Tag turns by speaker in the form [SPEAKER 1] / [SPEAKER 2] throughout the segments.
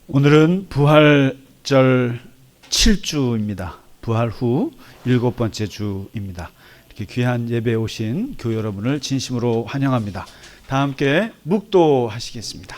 [SPEAKER 1] 오늘은 부활절 7주입니다. 부활 후 7번째 주입니다. 이렇게 귀한 예배에 오신 교회 여러분을 진심으로 환영합니다. 다 함께 묵도하시겠습니다.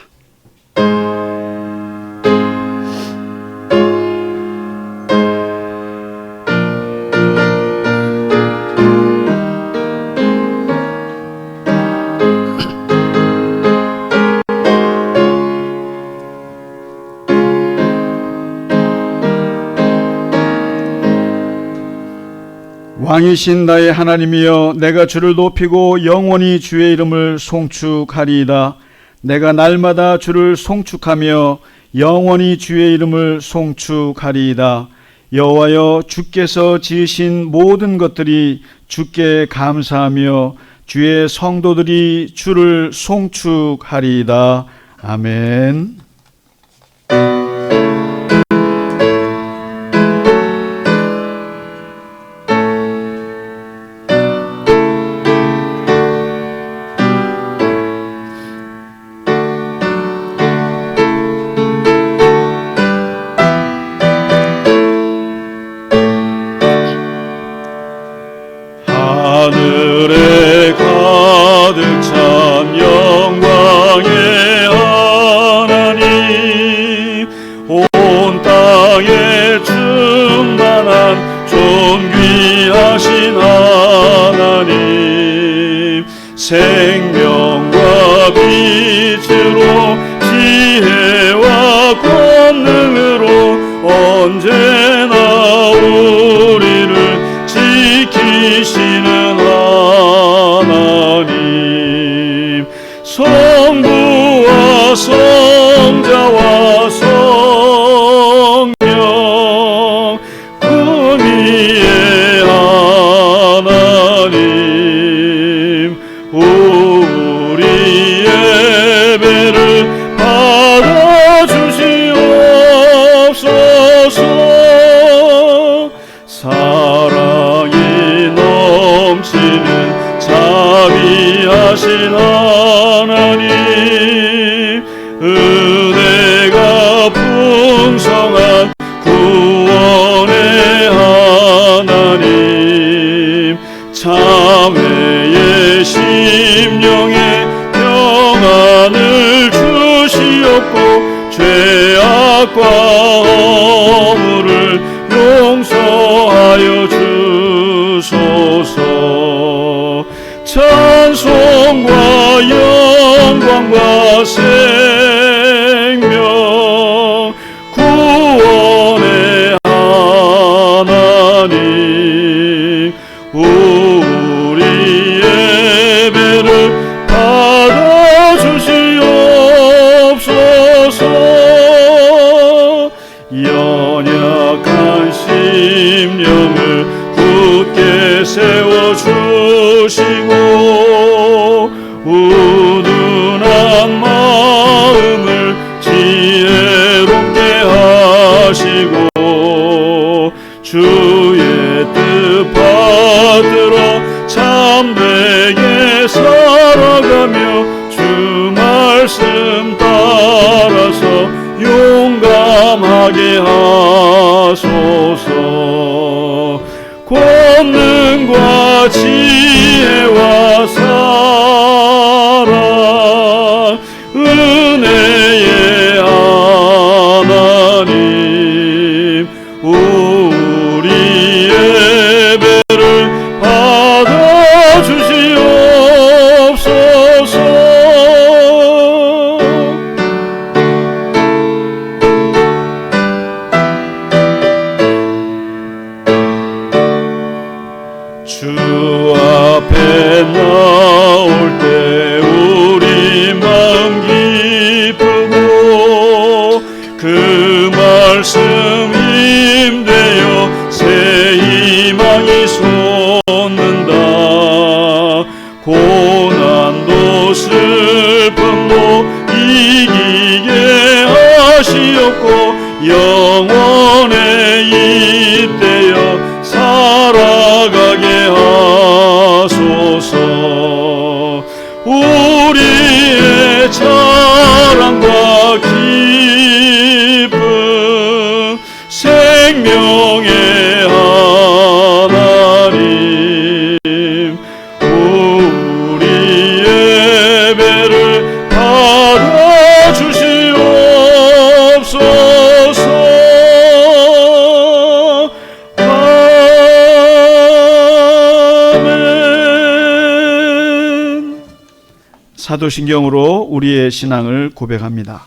[SPEAKER 1] 왕이신 나의 하나님이여, 내가 주를 높이고 영원히 주의 이름을 송축하리이다. 내가 날마다 주를 송축하며 영원히 주의 이름을 송축하리이다. 여호와여, 주께서 지으신 모든 것들이 주께 감사하며 주의 성도들이 주를 송축하리이다. 아멘.
[SPEAKER 2] 하늘에 가득 찬 영광의 하나님, 온 땅에 충만한 존귀하신 하나님, 생명과 빛으로 지혜와 권능으로 언제나 우리를 지키시는 하나님, 성부와 성자와 성령 금위의 하나님, 우리 예배를 받아주시옵소서. 사랑이 넘치는 자비하신 하나님, 은혜가 풍성한 구원의 하나님, 자매의 심령에 평안을 주시옵고 죄악과 허물을 용서하여 주소서. 찬송과 영광과 생명 구원의 하나님, 우리 예배를 받아주시옵소서. 연약한 심령을 굳게 세워주시고 우둔한 마음을 지혜롭게 하시고 주의 뜻 받들어 참되게 살아가며 주 말씀 따라서 용감하게 하소서. 권능과 지혜와 사랑 은혜의 하나님, 우리 예배를 받아주시옵소서. 주 앞에 나올 때 우리 마음 기쁘고 그 말씀 힘되어 새 희망이 솟는다. 고난도 슬픔도 이기게 하시옵고 영원에 잇대어 살아가게 하소서. 우리의 자랑과 기
[SPEAKER 1] 사도신경으로 우리의 신앙을 고백합니다.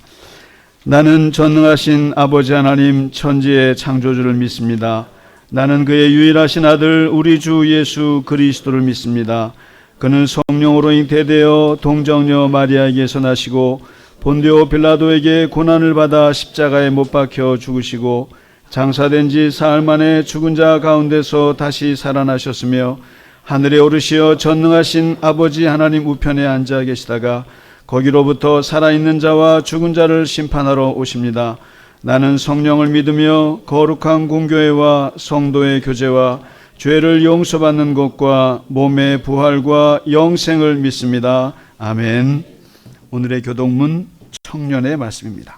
[SPEAKER 1] 나는 전능하신 아버지 하나님 천지의 창조주를 믿습니다. 나는 그의 유일하신 아들 우리 주 예수 그리스도를 믿습니다. 그는 성령으로 잉태되어 동정녀 마리아에게서 나시고 본디오 빌라도에게 고난을 받아 십자가에 못 박혀 죽으시고 장사된 지 사흘 만에 죽은 자 가운데서 다시 살아나셨으며 하늘에 오르시어 전능하신 아버지 하나님 우편에 앉아 계시다가 거기로부터 살아있는 자와 죽은 자를 심판하러 오십니다. 나는 성령을 믿으며 거룩한 공교회와 성도의 교제와 죄를 용서받는 것과 몸의 부활과 영생을 믿습니다. 아멘. 오늘의 교독문 청년의 말씀입니다.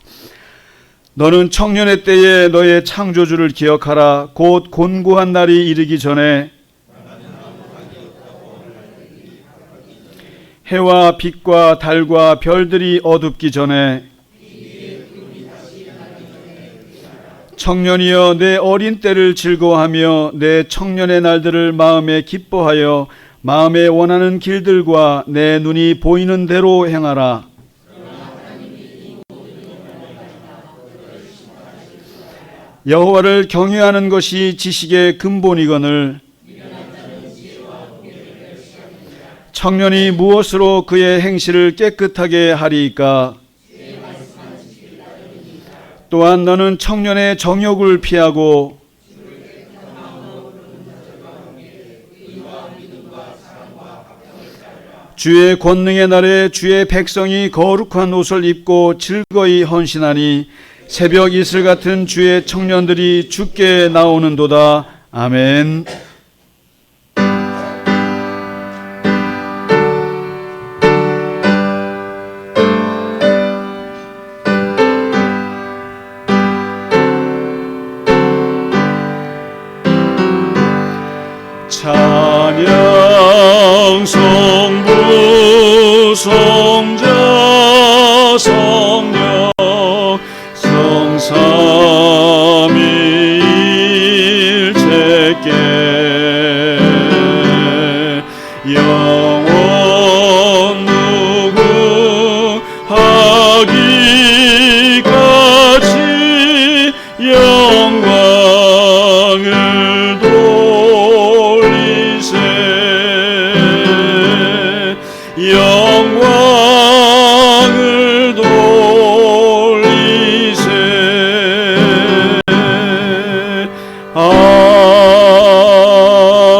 [SPEAKER 1] 너는 청년의 때에 너의 창조주를 기억하라. 곧 곤고한 날이 이르기 전에 해와 빛과 달과 별들이 어둡기 전에 청년이여 내 어린 때를 즐거워하며 내 청년의 날들을 마음에 기뻐하여 마음에 원하는 길들과 내 눈이 보이는 대로 행하라. 여호와를 경외하는 것이 지식의 근본이거늘 청년이 무엇으로 그의 행실을 깨끗하게 하리이까? 또한 너는 청년의 정욕을 피하고 주의 권능의 날에 주의 백성이 거룩한 옷을 입고 즐거이 헌신하니 새벽 이슬 같은 주의 청년들이 주께 나오는도다. 아멘.
[SPEAKER 2] 찬양 성부 성자 성령 성삼위일체께 영원 무궁하기까지 영광을 영광을 돌리세.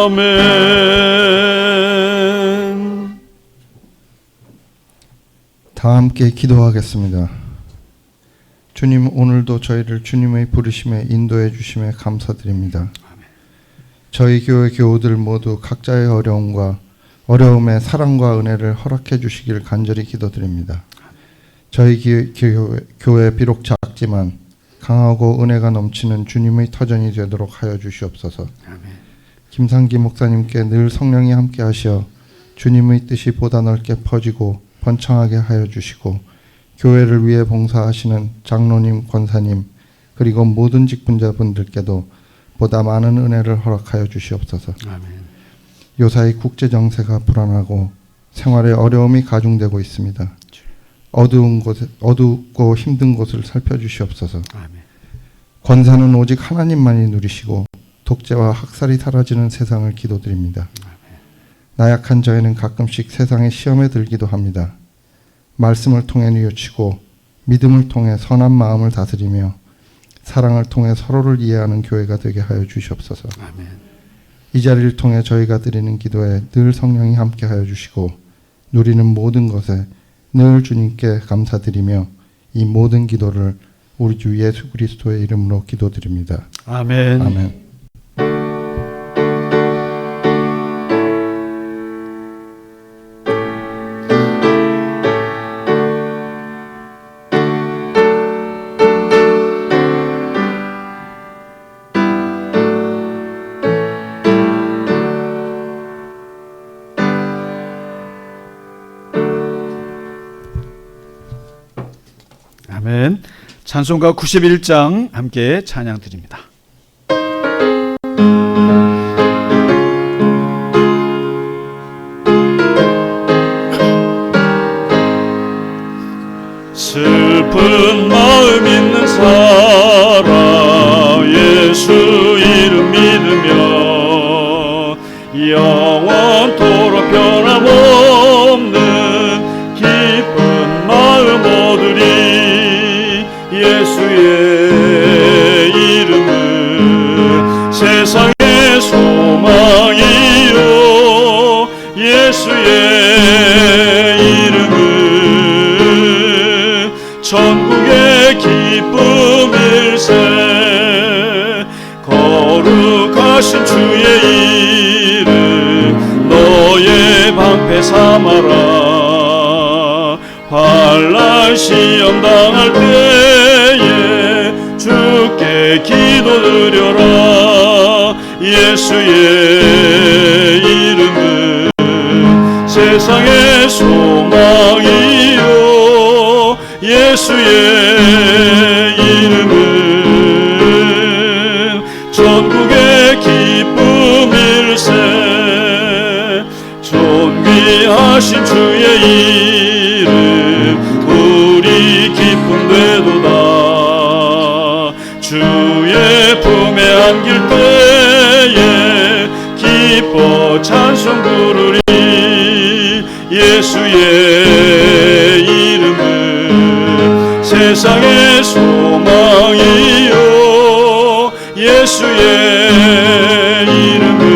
[SPEAKER 2] 아멘.
[SPEAKER 3] 다 함께 기도하겠습니다. 주님, 오늘도 저희를 주님의 부르심에 인도해 주심에 감사드립니다. 저희 교회 교우들 모두 각자의 어려움에 사랑과 은혜를 허락해 주시길 간절히 기도드립니다. 저희 교회 비록 작지만 강하고 은혜가 넘치는 주님의 터전이 되도록 하여 주시옵소서.
[SPEAKER 1] 아멘.
[SPEAKER 3] 김상기 목사님께 늘 성령이 함께 하시어 주님의 뜻이 보다 넓게 퍼지고 번창하게 하여 주시고 교회를 위해 봉사하시는 장로님, 권사님 그리고 모든 직분자분들께도 보다 많은 은혜를 허락하여 주시옵소서.
[SPEAKER 1] 아멘.
[SPEAKER 3] 요사이 국제 정세가 불안하고 생활에 어려움이 가중되고 있습니다. 어둡고 힘든 곳을 살펴주시옵소서.
[SPEAKER 1] 아멘.
[SPEAKER 3] 권사는 오직 하나님만이 누리시고 독재와 학살이 사라지는 세상을 기도드립니다.
[SPEAKER 1] 아멘.
[SPEAKER 3] 나약한 저희는 가끔씩 세상의 시험에 들기도 합니다. 말씀을 통해 뉘우치고 믿음을 통해 선한 마음을 다스리며 사랑을 통해 서로를 이해하는 교회가 되게 하여 주시옵소서.
[SPEAKER 1] 아멘.
[SPEAKER 3] 이 자리를 통해 저희가 드리는 기도에 늘 성령이 함께 하여 주시고 누리는 모든 것에 늘 주님께 감사드리며 이 모든 기도를 우리 주 예수 그리스도의 이름으로 기도드립니다.
[SPEAKER 1] 아멘.
[SPEAKER 3] 아멘.
[SPEAKER 1] 아멘. 찬송가 91장 함께 찬양 드립니다.
[SPEAKER 2] 예수의 이름은 세상의 소망이요 예수의 이름은 천국의 기쁨일세 거룩하신 주의 이름 너의 방패 삼아라 환난 시험 당할 때에 주께 기도드려라 예수의 이름은 세상의 소망이요 예수의 이름은 천국의 기쁨일세 존귀하신 주의 이름 우리 기쁨되도다 주의 품에 안길 때에 기뻐 찬송 부르리 예수의 이름은 세상의 소망이요 예수의 이름은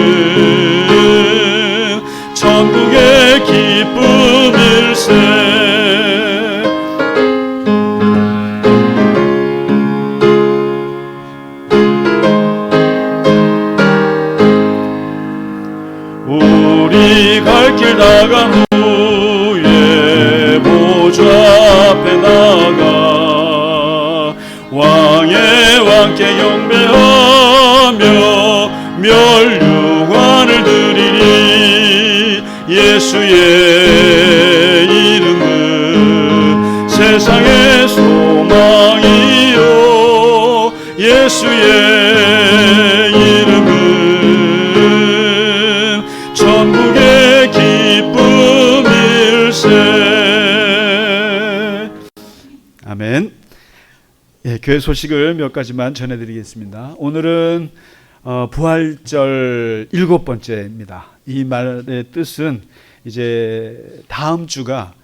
[SPEAKER 2] 천국의 기쁨일세 우리 갈 길 나간 후에 보좌 앞에 나가 왕의 왕께 경배하며 멸류관을 드리리 예수의 이름은 세상의 소망이요 예수의 이름은 천국의 기쁨일세.
[SPEAKER 1] 아멘. 예, 교회 소식을 몇 가지만 전해드리겠습니다. 오늘은 부활절 7번째입니다. 이 말의 뜻은 이제 다음 주가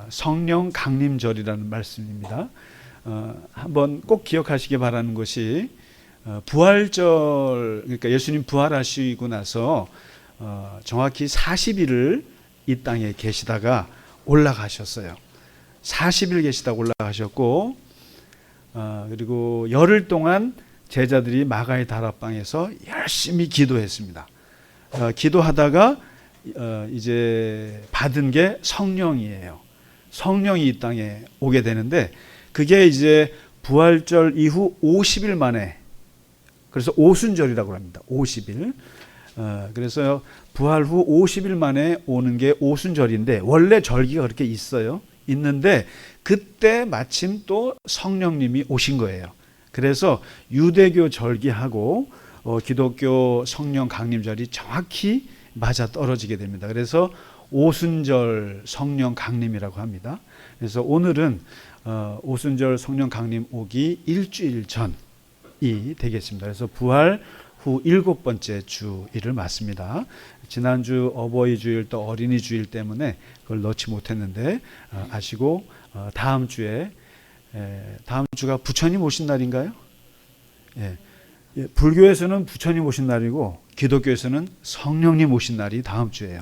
[SPEAKER 1] 성령 강림절이라는 말씀입니다. 한번 꼭 기억하시기 바라는 것이 부활절, 그러니까 예수님 부활하시고 나서 정확히 40일을 이 땅에 계시다가 올라가셨어요. 40일 계시다가 올라가셨고 그리고 열흘 동안 제자들이 마가의 다락방에서 열심히 기도했습니다. 기도하다가 이제 받은 게 성령이에요. 성령이 이 땅에 오게 되는데 그게 이제 부활절 이후 50일 만에, 그래서 오순절이라고 합니다. 50일. 그래서 부활 후 50일 만에 오는 게 오순절인데 원래 절기가 그렇게 있어요. 있는데 그때 마침 또 성령님이 오신 거예요. 그래서 유대교 절기하고 기독교 성령 강림절이 정확히 맞아 떨어지게 됩니다. 그래서 오순절 성령 강림이라고 합니다. 그래서 오늘은 오순절 성령 강림 오기 일주일 전이 되겠습니다. 그래서 부활 후 7번째 주일을 맞습니다. 지난주 어버이 주일 또 어린이 주일 때문에 그걸 넣지 못했는데 아시고 다음 주에 다음 주가 부처님 오신 날인가요? 예. 불교에서는 부처님 오신 날이고 기독교에서는 성령님 오신 날이 다음 주예요.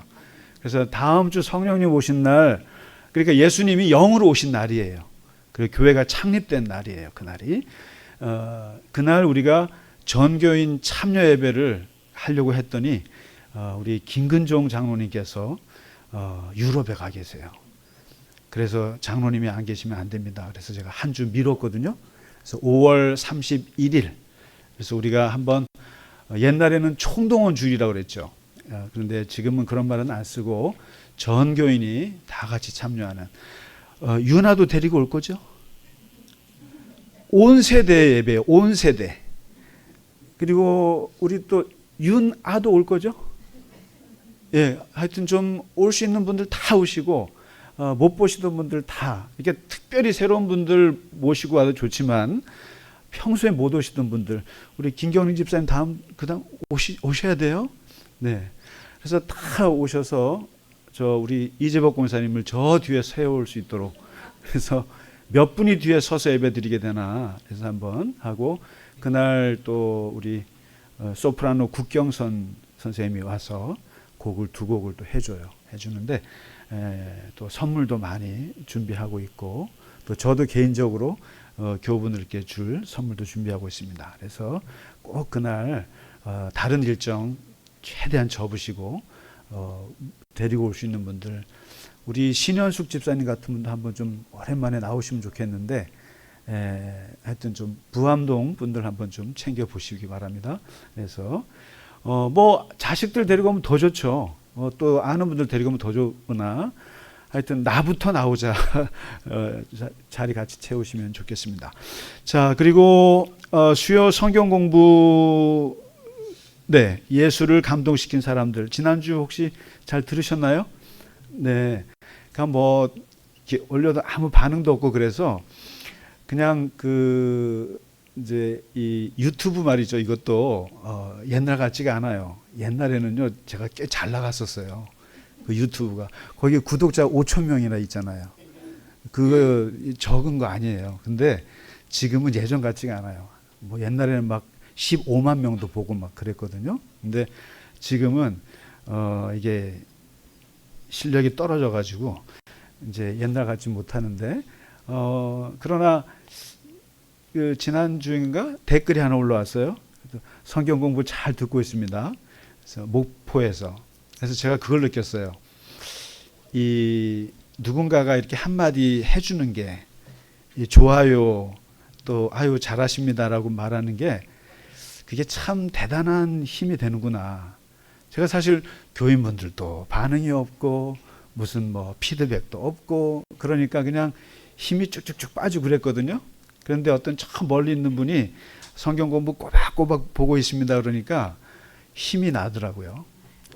[SPEAKER 1] 그래서 다음 주 성령님 오신 날, 그러니까 예수님이 영으로 오신 날이에요. 그리고 교회가 창립된 날이에요. 그날이. 그날 우리가 전교인 참여 예배를 하려고 했더니 우리 김근종 장로님께서 유럽에 가 계세요. 그래서 장로님이 안 계시면 안 됩니다. 그래서 제가 한 주 미뤘거든요. 그래서 5월 31일. 그래서 우리가 한번 옛날에는 총동원 주일이라고 그랬죠. 그런데 지금은 그런 말은 안 쓰고 전교인이 다 같이 참여하는, 윤아도 데리고 올 거죠? 온 세대 예배예요. 온 세대. 그리고 우리 또 윤아도 올 거죠? 예, 하여튼 좀 올 수 있는 분들 다 오시고 못 보시던 분들 다, 이렇게 특별히 새로운 분들 모시고 와도 좋지만 평소에 못 오시던 분들, 우리 김경림 집사님 그다음 오셔야 돼요. 네, 그래서 다 오셔서 저 우리 이재복 권사님을 저 뒤에 세워올 수 있도록, 그래서 몇 분이 뒤에 서서 예배 드리게 되나 해서 한번 하고, 그날 또 우리 소프라노 국경선 선생님이 와서 곡을 두 곡을 또 해주는데 또 선물도 많이 준비하고 있고, 또 저도 개인적으로 교우분들께 줄 선물도 준비하고 있습니다. 그래서 꼭 그날 다른 일정 최대한 접으시고 데리고 올 수 있는 분들, 우리 신현숙 집사님 같은 분도 한번 좀 오랜만에 나오시면 좋겠는데, 하여튼 좀 부암동 분들 한번 좀 챙겨 보시기 바랍니다. 그래서 뭐 자식들 데리고 오면 더 좋죠. 또 아는 분들 데리고 오면 더 좋으나, 하여튼 나부터 나오자. 자리 같이 채우시면 좋겠습니다. 자, 그리고 수요 성경 공부, 네, 예수를 감동시킨 사람들, 지난주 혹시 잘 들으셨나요? 네, 그러니까 뭐 이렇게 올려도 아무 반응도 없고, 그래서 그냥 이제 이 유튜브 말이죠. 이것도 옛날 같지가 않아요. 옛날에는요, 제가 꽤 잘 나갔었어요. 그 유튜브가 거기 구독자 5천 명이나 있잖아요. 그거 적은 거 아니에요. 근데 지금은 예전 같지가 않아요. 뭐 옛날에는 막 15만 명도 보고 막 그랬거든요. 근데 지금은 이게 실력이 떨어져 가지고 이제 옛날 같지 못하는데, 그러나 그 지난주인가 댓글이 하나 올라왔어요. 성경 공부 잘 듣고 있습니다. 그래서 목포에서. 그래서 제가 그걸 느꼈어요. 이 누군가가 이렇게 한마디 해주는 게, 이 좋아요, 또 아유 잘하십니다라고 말하는 게, 그게 참 대단한 힘이 되는구나. 제가 사실 교인분들도 반응이 없고 무슨 뭐 피드백도 없고, 그러니까 그냥 힘이 쭉쭉쭉 빠지고 그랬거든요. 그런데 어떤 저 멀리 있는 분이 성경 공부 꼬박꼬박 보고 있습니다 그러니까 힘이 나더라고요.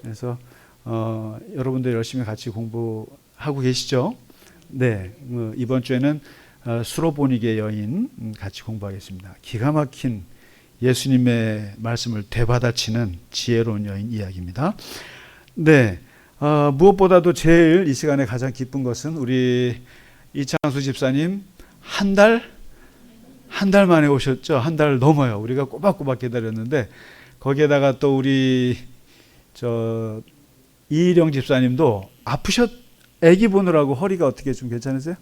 [SPEAKER 1] 그래서 여러분들 열심히 같이 공부하고 계시죠? 네, 이번 주에는 수로보니게 여인 같이 공부하겠습니다. 기가 막힌 예수님의 말씀을 되받아치는 지혜로운 여인 이야기입니다. 네, 무엇보다도 제일 이 시간에 가장 기쁜 것은 우리 이창수 집사님 한 달 만에 오셨죠. 한 달 넘어요. 우리가 꼬박꼬박 기다렸는데, 거기에다가 또 우리 이일영 집사님도 아기 보느라고 허리가 어떻게 좀 괜찮으세요?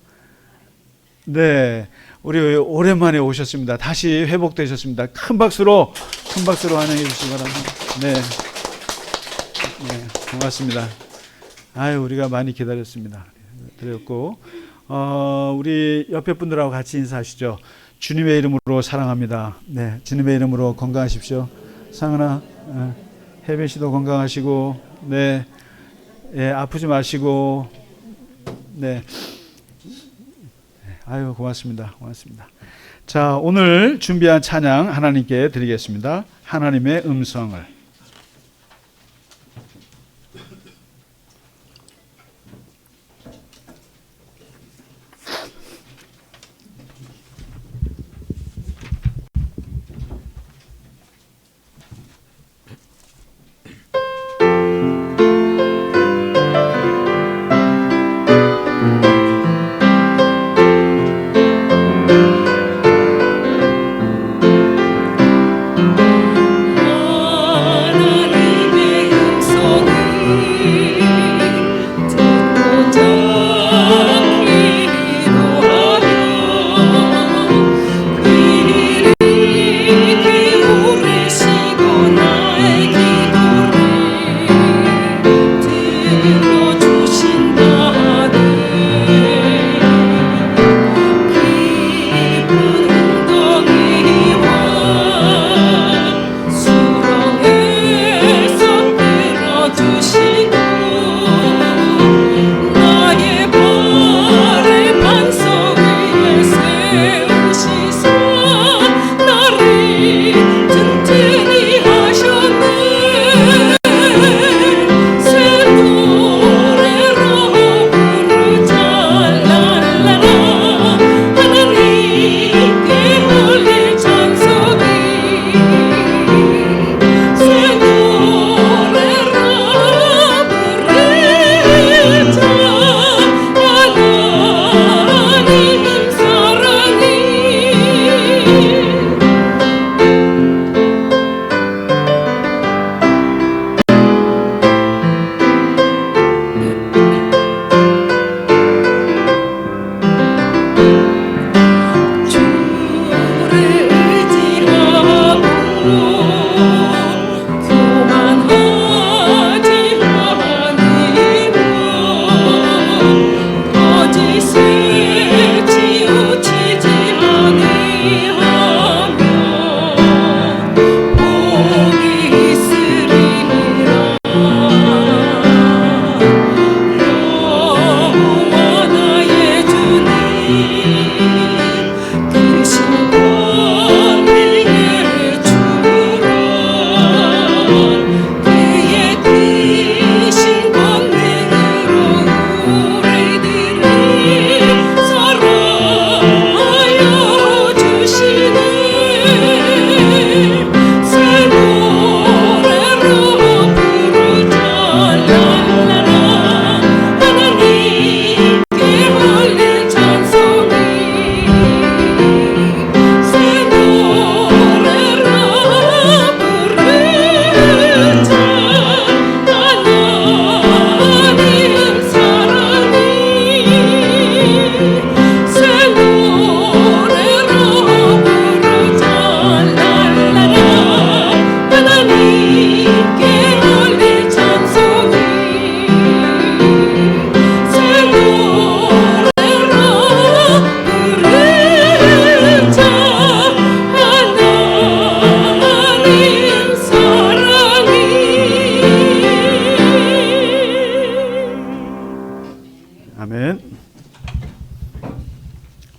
[SPEAKER 1] 네, 우리 오랜만에 오셨습니다. 다시 회복되셨습니다. 큰 박수로 환영해 주시기 바랍니다. 네, 고맙습니다. 아유, 우리가 많이 기다렸습니다. 드렸고, 우리 옆에 분들하고 같이 인사하시죠. 주님의 이름으로 사랑합니다. 네, 주님의 이름으로 건강하십시오. 상은아, 혜빈 씨도 건강하시고, 네, 아프지 마시고, 네, 아유, 고맙습니다. 자, 오늘 준비한 찬양 하나님께 드리겠습니다. 하나님의 음성을.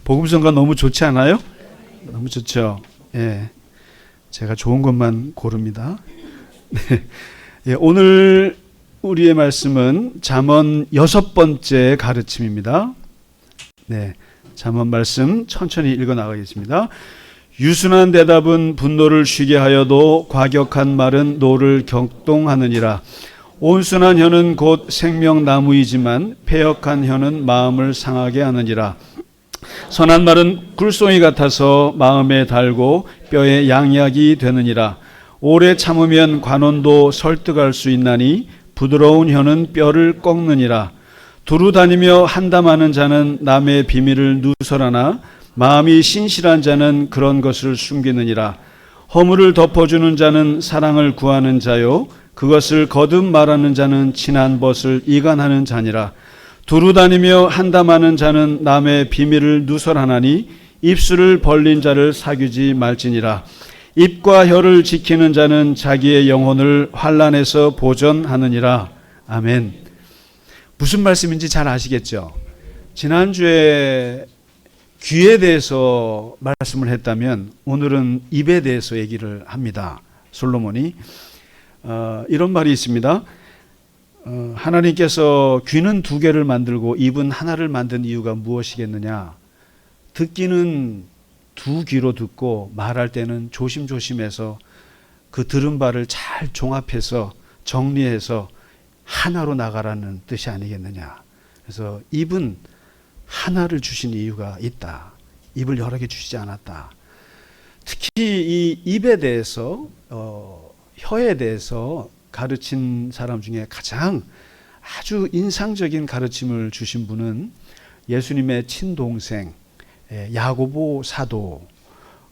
[SPEAKER 1] 복음성가 너무 좋지 않아요? 너무 좋죠. 예, 제가 좋은 것만 고릅니다. 네. 예, 오늘 우리의 말씀은 잠언 6번째 가르침입니다. 네, 잠언 말씀 천천히 읽어 나가겠습니다. 유순한 대답은 분노를 쉬게 하여도 과격한 말은 노를 격동하느니라. 온순한 혀는 곧 생명나무이지만 패역한 혀는 마음을 상하게 하느니라. 선한 말은 꿀송이 같아서 마음에 달고 뼈에 양약이 되느니라. 오래 참으면 관원도 설득할 수 있나니 부드러운 혀는 뼈를 꺾느니라. 두루 다니며 한담하는 자는 남의 비밀을 누설하나 마음이 신실한 자는 그런 것을 숨기느니라. 허물을 덮어주는 자는 사랑을 구하는 자요 그것을 거듭 말하는 자는 친한 벗을 이간하는 자니라. 두루 다니며 한담하는 자는 남의 비밀을 누설하나니 입술을 벌린 자를 사귀지 말지니라. 입과 혀를 지키는 자는 자기의 영혼을 환난에서 보전하느니라. 아멘. 무슨 말씀인지 잘 아시겠죠? 지난주에 귀에 대해서 말씀을 했다면 오늘은 입에 대해서 얘기를 합니다. 솔로몬이 이런 말이 있습니다. 하나님께서 귀는 2개를 만들고 입은 하나를 만든 이유가 무엇이겠느냐? 듣기는 2귀로 듣고 말할 때는 조심조심해서 그 들은 바를 잘 종합해서 정리해서 하나로 나가라는 뜻이 아니겠느냐? 그래서 입은 하나를 주신 이유가 있다. 입을 여러 개 주시지 않았다. 특히 이 입에 대해서 혀에 대해서 가르친 사람 중에 가장 아주 인상적인 가르침을 주신 분은 예수님의 친동생 야고보 사도,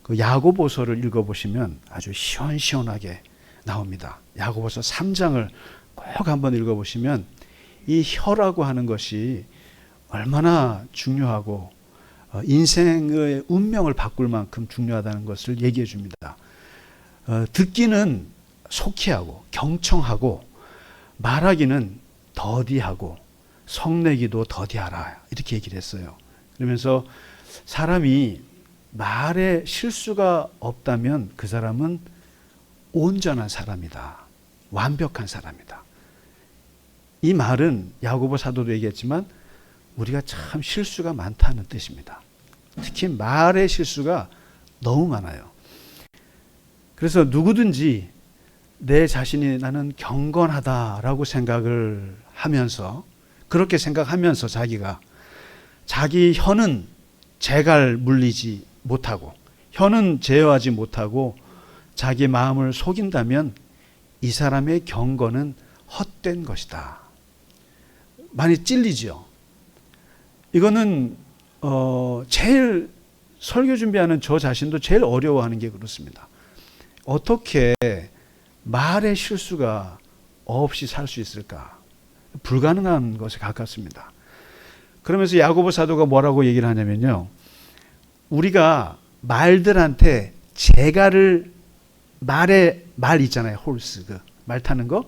[SPEAKER 1] 그 야고보서를 읽어보시면 아주 시원시원하게 나옵니다. 야고보서 3장을 꼭 한번 읽어보시면 이 혀라고 하는 것이 얼마나 중요하고 인생의 운명을 바꿀 만큼 중요하다는 것을 얘기해 줍니다. 듣기는 속히하고 경청하고 말하기는 더디하고 성내기도 더디하라 이렇게 얘기를 했어요. 그러면서 사람이 말에 실수가 없다면 그 사람은 온전한 사람이다. 완벽한 사람이다. 이 말은 야고보 사도도 얘기했지만 우리가 참 실수가 많다는 뜻입니다. 특히 말의 실수가 너무 많아요. 그래서 누구든지 내 자신이 나는 경건하다라고 생각을 하면서 그렇게 생각하면서 자기가 자기 혀는 재갈 물리지 못하고 혀는 제어하지 못하고 자기 마음을 속인다면 이 사람의 경건은 헛된 것이다. 많이 찔리죠. 이거는 제일 설교 준비하는 저 자신도 제일 어려워하는 게 그렇습니다. 어떻게 말의 실수가 없이 살 수 있을까? 불가능한 것에 가깝습니다. 그러면서 야고보 사도가 뭐라고 얘기를 하냐면요. 우리가 말들한테 말 있잖아요. 홀스, 말 타는 거.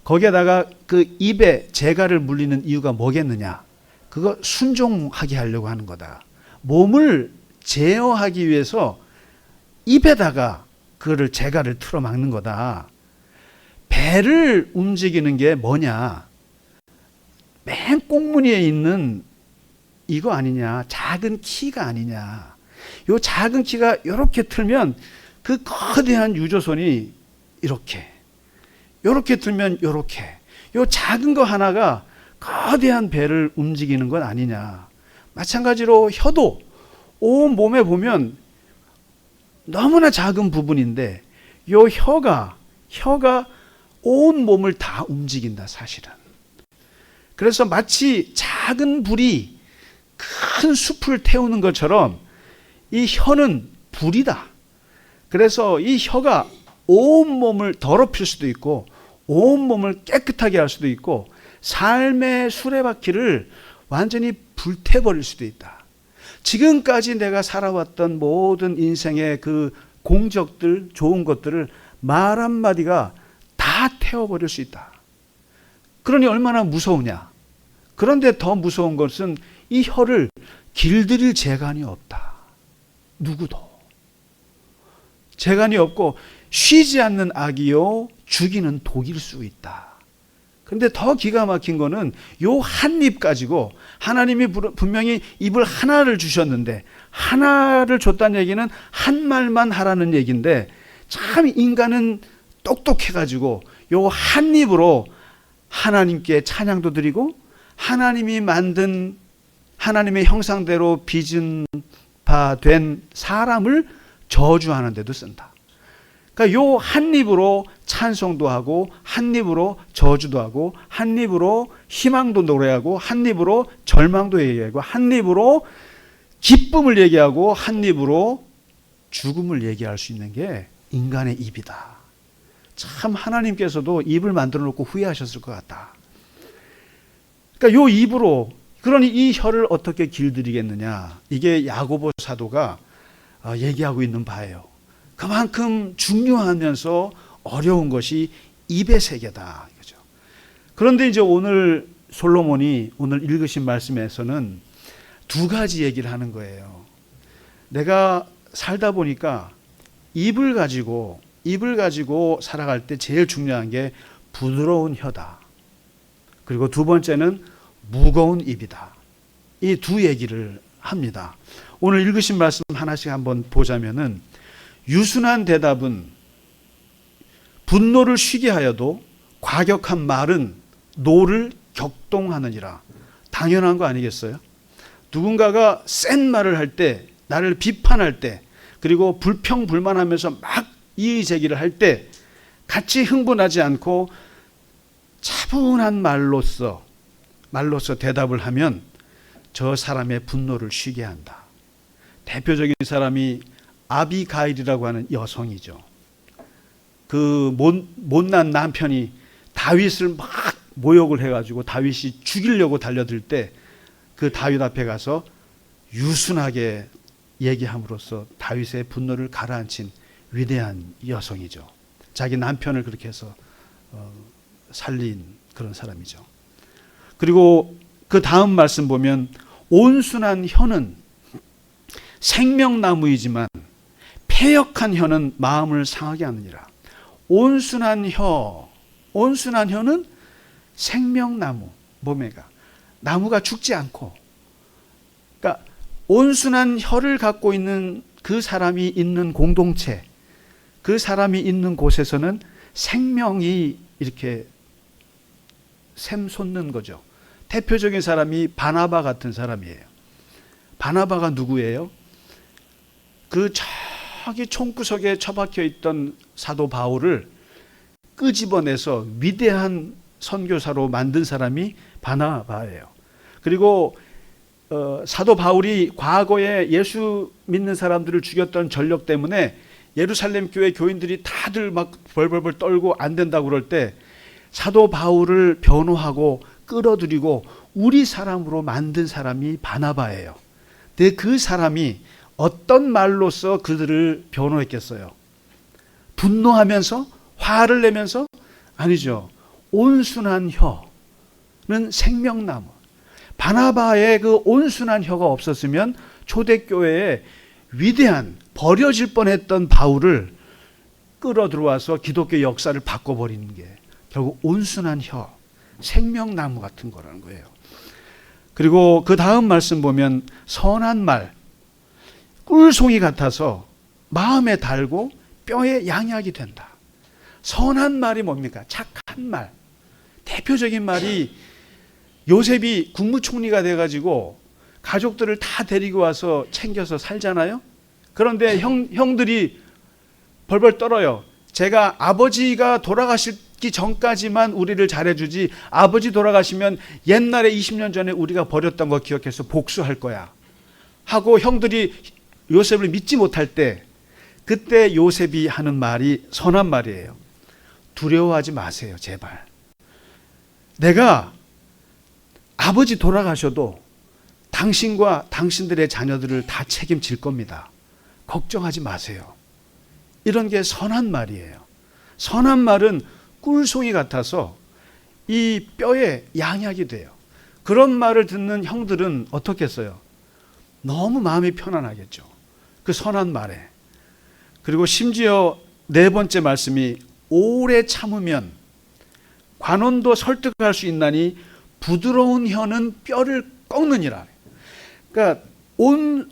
[SPEAKER 1] 거기에다가 그 입에 재갈을 물리는 이유가 뭐겠느냐? 그거 순종하게 하려고 하는 거다. 몸을 제어하기 위해서 입에다가 그거를 재갈을 틀어 막는 거다. 배를 움직이는 게 뭐냐? 맨 꽁무니에 있는 이거 아니냐? 작은 키가 아니냐? 요 작은 키가 이렇게 틀면 그 거대한 유조선이 이렇게 틀면 이렇게. 요 작은 거 하나가 거대한 배를 움직이는 건 아니냐? 마찬가지로 혀도 온 몸에 보면 너무나 작은 부분인데 요 혀가 온 몸을 다 움직인다, 사실은. 그래서 마치 작은 불이 큰 숲을 태우는 것처럼 이 혀는 불이다. 그래서 이 혀가 온 몸을 더럽힐 수도 있고 온 몸을 깨끗하게 할 수도 있고 삶의 수레바퀴를 완전히 불태버릴 수도 있다. 지금까지 내가 살아왔던 모든 인생의 그 공적들, 좋은 것들을 말 한마디가 다 태워버릴 수 있다. 그러니 얼마나 무서우냐. 그런데 더 무서운 것은 이 혀를 길들일 재간이 없다. 누구도. 재간이 없고 쉬지 않는 악이요 죽이는 독일 수 있다. 그런데 더 기가 막힌 거는 요 한 입 가지고 하나님이 분명히 입을 하나를 주셨는데 하나를 줬다는 얘기는 한 말만 하라는 얘기인데 참 인간은 똑똑해가지고 요 한 입으로 하나님께 찬양도 드리고 하나님이 만든 하나님의 형상대로 빚은 바 된 사람을 저주하는 데도 쓴다. 그러니까 요 한 입으로 찬송도 하고 한 입으로 저주도 하고 한 입으로 희망도 노래하고 한 입으로 절망도 얘기하고 한 입으로 기쁨을 얘기하고 한 입으로 죽음을 얘기할 수 있는 게 인간의 입이다. 참 하나님께서도 입을 만들어 놓고 후회하셨을 것 같다. 그러니까 요 입으로, 그러니 이 혀를 어떻게 길들이겠느냐. 이게 야고보 사도가 얘기하고 있는 바예요. 그만큼 중요하면서 어려운 것이 입의 세계다. 이거죠. 그런데 이제 오늘 솔로몬이 오늘 읽으신 말씀에서는 두 가지 얘기를 하는 거예요. 내가 살다 보니까 입을 가지고 살아갈 때 제일 중요한 게 부드러운 혀다. 그리고 두 번째는 무거운 입이다. 이 두 얘기를 합니다. 오늘 읽으신 말씀 하나씩 한번 보자면은 유순한 대답은 분노를 쉬게 하여도 과격한 말은 노를 격동하느니라. 당연한 거 아니겠어요? 누군가가 센 말을 할 때, 나를 비판할 때, 그리고 불평불만하면서 막 이의제기를 할 때 같이 흥분하지 않고 차분한 말로써 대답을 하면 저 사람의 분노를 쉬게 한다. 대표적인 사람이 아비가일이라고 하는 여성이죠. 그 못난 남편이 다윗을 막 모욕을 해가지고 다윗이 죽이려고 달려들 때 그 다윗 앞에 가서 유순하게 얘기함으로써 다윗의 분노를 가라앉힌 위대한 여성이죠. 자기 남편을 그렇게 해서 살린 그런 사람이죠. 그리고 그 다음 말씀 보면 온순한 혀는 생명나무이지만 패역한 혀는 마음을 상하게 하느니라. 온순한 혀는 생명나무, 몸에가 나무가 죽지 않고, 그러니까 온순한 혀를 갖고 있는 그 사람이 있는 공동체, 그 사람이 있는 곳에서는 생명이 이렇게 샘솟는 거죠. 대표적인 사람이 바나바 같은 사람이에요. 바나바가 누구예요? 그 저기 총구석에 처박혀 있던 사도 바울을 끄집어내서 위대한 선교사로 만든 사람이 바나바예요. 그리고 사도 바울이 과거에 예수 믿는 사람들을 죽였던 전력 때문에 예루살렘 교회 교인들이 다들 막 벌벌벌 떨고 안 된다고 그럴 때 사도 바울을 변호하고 끌어들이고 우리 사람으로 만든 사람이 바나바예요. 근데 그 사람이 어떤 말로써 그들을 변호했겠어요? 분노하면서 화를 내면서? 아니죠. 온순한 혀는 생명나무. 바나바의 그 온순한 혀가 없었으면 초대교회에 위대한 버려질 뻔했던 바울을 끌어들어와서 기독교 역사를 바꿔버리는 게 결국 온순한 혀, 생명나무 같은 거라는 거예요. 그리고 그 다음 말씀 보면 선한 말, 꿀송이 같아서 마음에 달고 뼈에 양약이 된다. 선한 말이 뭡니까? 착한 말. 대표적인 말이 요셉이 국무총리가 돼가지고 가족들을 다 데리고 와서 챙겨서 살잖아요. 그런데 형들이 벌벌 떨어요. 제가 아버지가 돌아가시기 전까지만 우리를 잘해주지 아버지 돌아가시면 옛날에 20년 전에 우리가 버렸던 거 기억해서 복수할 거야 하고 형들이 요셉을 믿지 못할 때 그때 요셉이 하는 말이 선한 말이에요. 두려워하지 마세요, 제발. 내가 아버지 돌아가셔도 당신과 당신들의 자녀들을 다 책임질 겁니다. 걱정하지 마세요. 이런 게 선한 말이에요. 선한 말은 꿀송이 같아서 이 뼈에 양약이 돼요. 그런 말을 듣는 형들은 어떻겠어요? 너무 마음이 편안하겠죠. 그 선한 말에. 그리고 심지어 네 번째 말씀이 오래 참으면 관원도 설득할 수 있나니 부드러운 혀는 뼈를 꺾느니라. 그러니까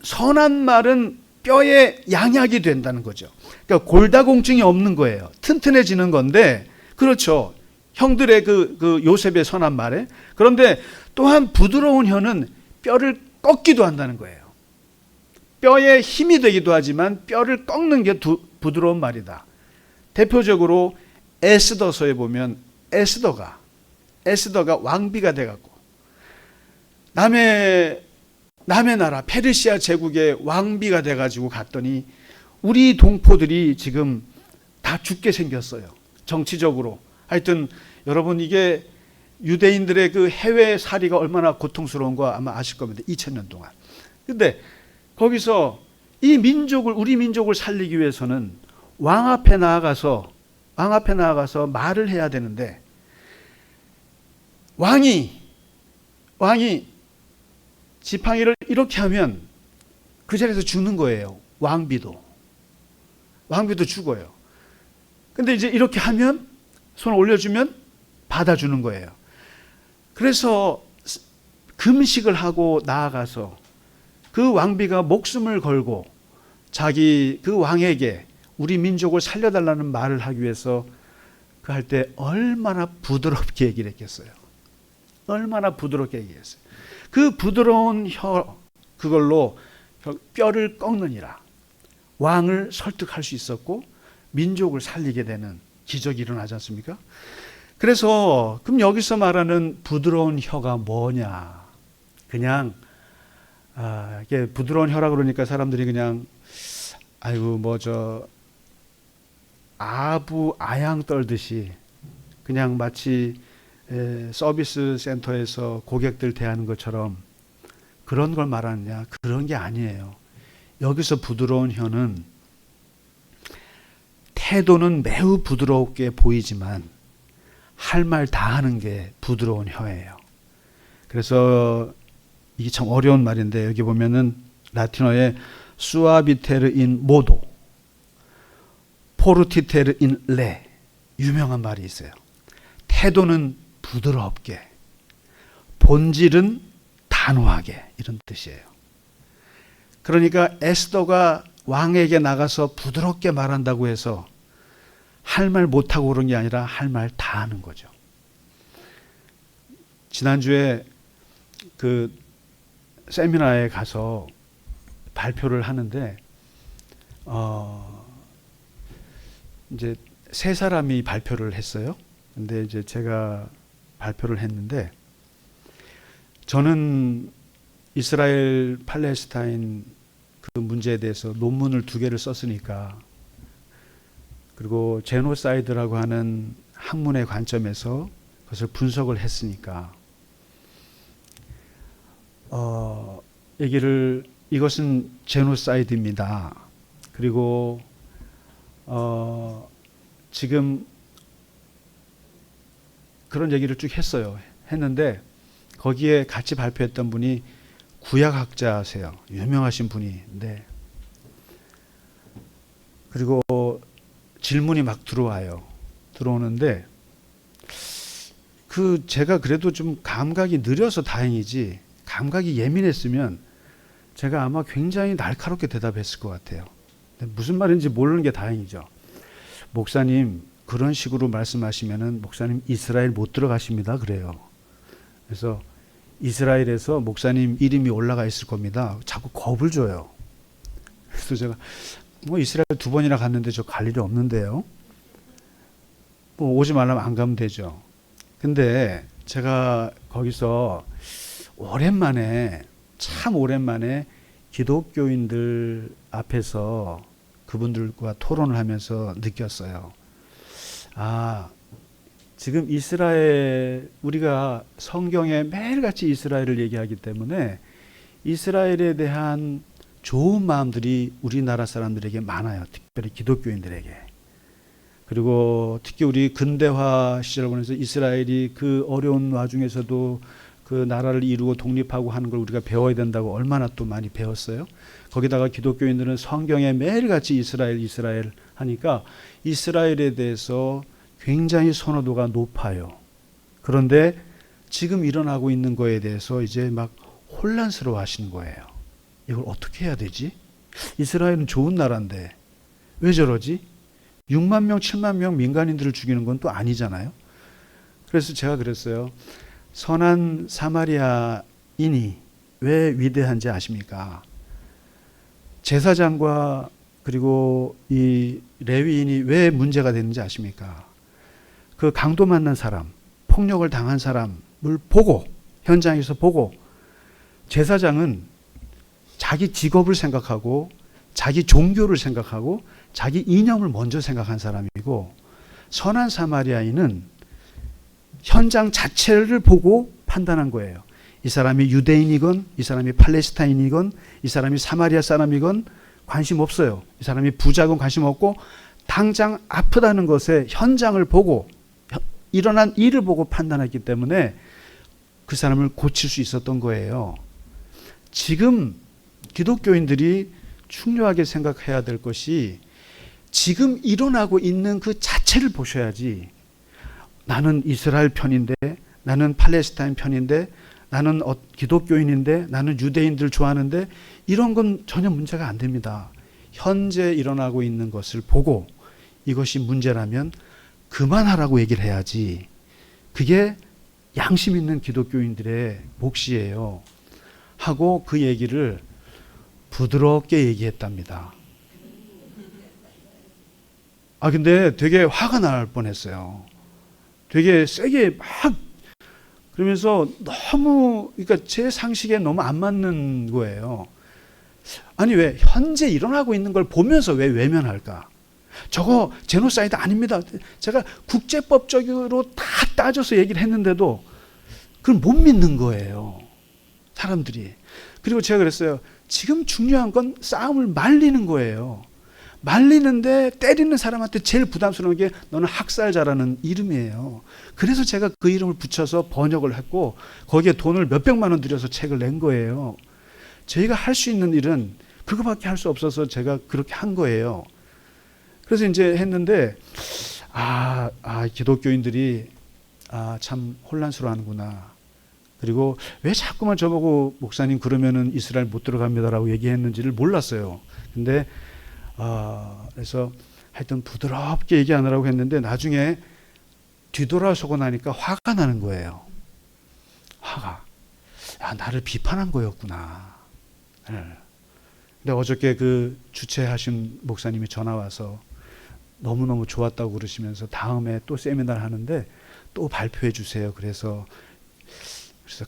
[SPEAKER 1] 선한 말은 뼈에 양약이 된다는 거죠. 그러니까 골다공증이 없는 거예요. 튼튼해지는 건데, 그렇죠. 형들의 그 요셉의 선한 말에. 그런데 또한 부드러운 혀는 뼈를 꺾기도 한다는 거예요. 뼈에 힘이 되기도 하지만 뼈를 꺾는 게 부드러운 말이다. 대표적으로 에스더서에 보면 에스더가 왕비가 돼갖고 남의 나라 페르시아 제국의 왕비가 돼가지고 갔더니 우리 동포들이 지금 다 죽게 생겼어요. 정치적으로. 하여튼 여러분 이게 유대인들의 그 해외 살이가 얼마나 고통스러운 거 아마 아실 겁니다. 2000년 동안. 근데 거기서 우리 민족을 살리기 위해서는 왕 앞에 나아가서 말을 해야 되는데 왕이 지팡이를 이렇게 하면 그 자리에서 죽는 거예요. 왕비도 죽어요. 근데 이제 이렇게 하면 손을 올려주면 받아주는 거예요. 그래서 금식을 하고 나아가서 그 왕비가 목숨을 걸고 자기 그 왕에게 우리 민족을 살려달라는 말을 하기 위해서 그 할 때 얼마나 부드럽게 얘기를 했겠어요. 얼마나 부드럽게 얘기했어요. 그 부드러운 혀 그걸로 뼈를 꺾느니라. 왕을 설득할 수 있었고 민족을 살리게 되는 기적이 일어나지 않습니까? 그래서 그럼 여기서 말하는 부드러운 혀가 뭐냐? 그냥 이게 부드러운 혀라 그러니까 사람들이 그냥 아이고 아부 아양 떨듯이 그냥 마치 서비스 센터에서 고객들 대하는 것처럼 그런 걸 말하느냐? 그런 게 아니에요. 여기서 부드러운 혀는 태도는 매우 부드럽게 보이지만 할 말 다 하는 게 부드러운 혀예요. 그래서 이게 참 어려운 말인데 여기 보면은 라틴어에 수아비테르 인 모도 포르티테르 인 레 유명한 말이 있어요. 태도는 부드럽게 본질은 단호하게 이런 뜻이에요. 그러니까 에스더가 왕에게 나가서 부드럽게 말한다고 해서 할 말 못하고 그런 게 아니라 할 말 다 하는 거죠. 지난주에 그 세미나에 가서 발표를 하는데 이제 세 사람이 발표를 했어요. 근데 이제 제가 발표를 했는데 저는 이스라엘 팔레스타인 그 문제에 대해서 논문을 2개를 썼으니까, 그리고 제노사이드라고 하는 학문의 관점에서 그것을 분석을 했으니까 얘기를, 이것은 제노사이드입니다. 그리고 지금 그런 얘기를 쭉 했어요. 했는데 거기에 같이 발표했던 분이 구약학자세요. 유명하신 분인데, 그리고 질문이 막 들어오는데 제가 그래도 좀 감각이 느려서 다행이지, 감각이 예민했으면 제가 아마 굉장히 날카롭게 대답했을 것 같아요. 무슨 말인지 모르는 게 다행이죠. 목사님 그런 식으로 말씀하시면은 목사님 이스라엘 못 들어가십니다 그래요. 그래서 이스라엘에서 목사님 이름이 올라가 있을 겁니다. 자꾸 겁을 줘요. 그래서 제가 이스라엘 2번이나 갔는데 저 갈 일이 없는데요. 오지 말라면 안 가면 되죠. 근데 제가 거기서 참 오랜만에 기독교인들 앞에서 그분들과 토론을 하면서 느꼈어요. 지금 이스라엘, 우리가 성경에 매일같이 이스라엘을 얘기하기 때문에 이스라엘에 대한 좋은 마음들이 우리나라 사람들에게 많아요. 특별히 기독교인들에게. 그리고 특히 우리 근대화 시절을 보면서 이스라엘이 그 어려운 와중에서도 그 나라를 이루고 독립하고 하는 걸 우리가 배워야 된다고 얼마나 또 많이 배웠어요. 거기다가 기독교인들은 성경에 매일같이 이스라엘 하니까 이스라엘에 대해서 굉장히 선호도가 높아요. 그런데 지금 일어나고 있는 거에 대해서 이제 막 혼란스러워 하시는 거예요. 이걸 어떻게 해야 되지? 이스라엘은 좋은 나라인데 왜 저러지? 6만 명, 7만 명 민간인들을 죽이는 건 또 아니잖아요. 그래서 제가 그랬어요. 선한 사마리아인이 왜 위대한지 아십니까? 제사장과 그리고 이 레위인이 왜 문제가 되는지 아십니까? 그 강도 만난 사람, 폭력을 당한 사람을 보고, 현장에서 보고, 제사장은 자기 직업을 생각하고 자기 종교를 생각하고 자기 이념을 먼저 생각한 사람이고, 선한 사마리아인은 현장 자체를 보고 판단한 거예요. 이 사람이 유대인이건 이 사람이 팔레스타인이건 이 사람이 사마리아 사람이건 관심 없어요. 이 사람이 부자건 관심 없고 당장 아프다는 것에 현장을 보고 일어난 일을 보고 판단했기 때문에 그 사람을 고칠 수 있었던 거예요. 지금 기독교인들이 중요하게 생각해야 될 것이 지금 일어나고 있는 그 자체를 보셔야지, 나는 이스라엘 편인데, 나는 팔레스타인 편인데, 나는 기독교인인데, 나는 유대인들 좋아하는데, 이런 건 전혀 문제가 안 됩니다. 현재 일어나고 있는 것을 보고 이것이 문제라면 그만하라고 얘기를 해야지. 그게 양심 있는 기독교인들의 몫이에요. 하고 그 얘기를 부드럽게 얘기했답니다. 근데 되게 화가 날 뻔했어요. 되게 세게 막 그러면서 너무, 그러니까 제 상식에 너무 안 맞는 거예요. 아니 왜 현재 일어나고 있는 걸 보면서 왜 외면할까? 저거 제노사이드 아닙니다. 제가 국제법적으로 다 따져서 얘기를 했는데도 그걸 못 믿는 거예요, 사람들이. 그리고 제가 그랬어요. 지금 중요한 건 싸움을 말리는 거예요. 말리는데 때리는 사람한테 제일 부담스러운 게 너는 학살자라는 이름이에요. 그래서 제가 그 이름을 붙여서 번역을 했고 거기에 돈을 몇백만 원 들여서 책을 낸 거예요. 저희가 할 수 있는 일은 그거밖에 할 수 없어서 제가 그렇게 한 거예요. 그래서 이제 했는데 기독교인들이 참 혼란스러워하는구나. 그리고 왜 자꾸만 저보고 목사님 그러면은 이스라엘 못 들어갑니다라고 얘기했는지를 몰랐어요. 근데 그래서 하여튼 부드럽게 얘기하느라고 했는데 나중에 뒤돌아서고 나니까 화가 나는 거예요. 화가. 나를 비판한 거였구나. 근데 어저께 그 주최하신 목사님이 전화 와서 너무너무 좋았다고 그러시면서 다음에 또 세미나를 하는데 또 발표해 주세요. 그래서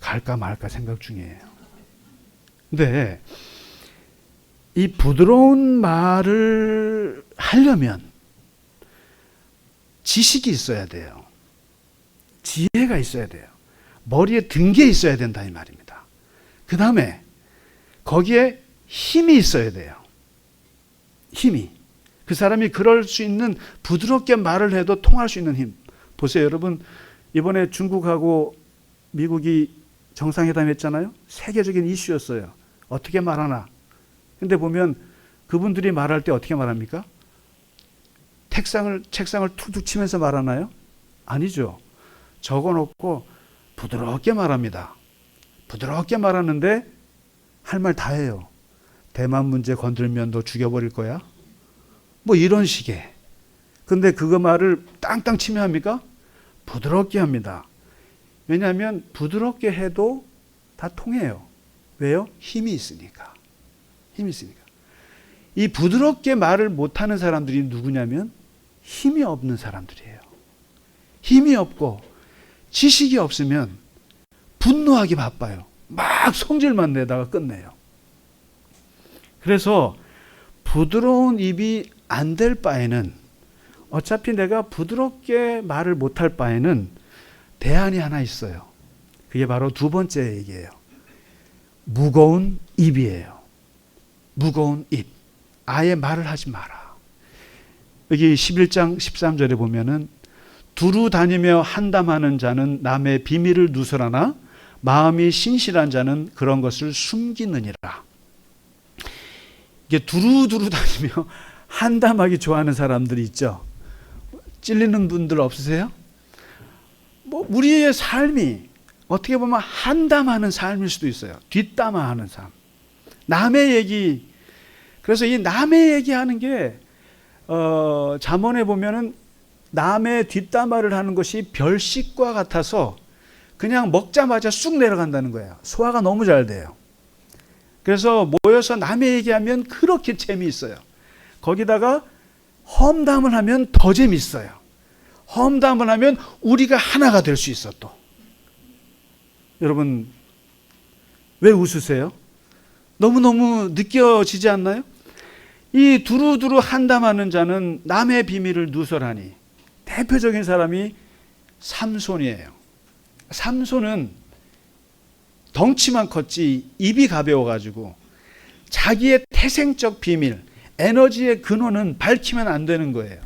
[SPEAKER 1] 갈까 말까 생각 중이에요. 근데 이 부드러운 말을 하려면 지식이 있어야 돼요. 지혜가 있어야 돼요. 머리에 든 게 있어야 된다 이 말입니다. 그 다음에 거기에 힘이 있어야 돼요. 힘이. 그 사람이 그럴 수 있는, 부드럽게 말을 해도 통할 수 있는 힘. 보세요 여러분, 이번에 중국하고 미국이 정상회담 했잖아요. 세계적인 이슈였어요. 어떻게 말하나. 근데 보면 그분들이 말할 때 어떻게 말합니까? 책상을 툭툭 치면서 말하나요? 아니죠. 적어놓고 부드럽게 말합니다. 부드럽게 말하는데 할 말 다 해요. 대만 문제 건들면 너 죽여버릴 거야? 뭐 이런 식의. 근데 그거 말을 땅땅 치면 합니까? 부드럽게 합니다. 왜냐하면 부드럽게 해도 다 통해요. 왜요? 힘이 있으니까. 힘이 있으니까. 이 부드럽게 말을 못하는 사람들이 누구냐면 힘이 없는 사람들이에요. 힘이 없고 지식이 없으면 분노하기 바빠요. 막 성질만 내다가 끝내요. 그래서 부드러운 입이 안 될 바에는, 어차피 내가 부드럽게 말을 못할 바에는 대안이 하나 있어요. 그게 바로 두 번째 얘기예요. 무거운 입이에요. 무거운 입. 아예 말을 하지 마라. 여기 11장 13절에 보면은 두루 다니며 한담하는 자는 남의 비밀을 누설하나 마음이 신실한 자는 그런 것을 숨기느니라. 이게 두루두루 다니며 한담하기 좋아하는 사람들이 있죠. 찔리는 분들 없으세요? 뭐 우리의 삶이 어떻게 보면 한담하는 삶일 수도 있어요. 뒷담화하는 삶. 남의 얘기. 그래서 이 남의 얘기하는 게 잠언에 보면은 남의 뒷담화를 하는 것이 별식과 같아서 그냥 먹자마자 쑥 내려간다는 거예요. 소화가 너무 잘 돼요. 그래서 모여서 남의 얘기하면 그렇게 재미있어요. 거기다가 험담을 하면 더 재미있어요. 험담을 하면 우리가 하나가 될 수 있어 또. 여러분 왜 웃으세요? 너무너무 느껴지지 않나요? 이 두루두루 한담하는 자는 남의 비밀을 누설하니. 대표적인 사람이 삼손이에요. 삼손은 덩치만 컸지 입이 가벼워가지고 자기의 태생적 비밀, 에너지의 근원은 밝히면 안 되는 거예요.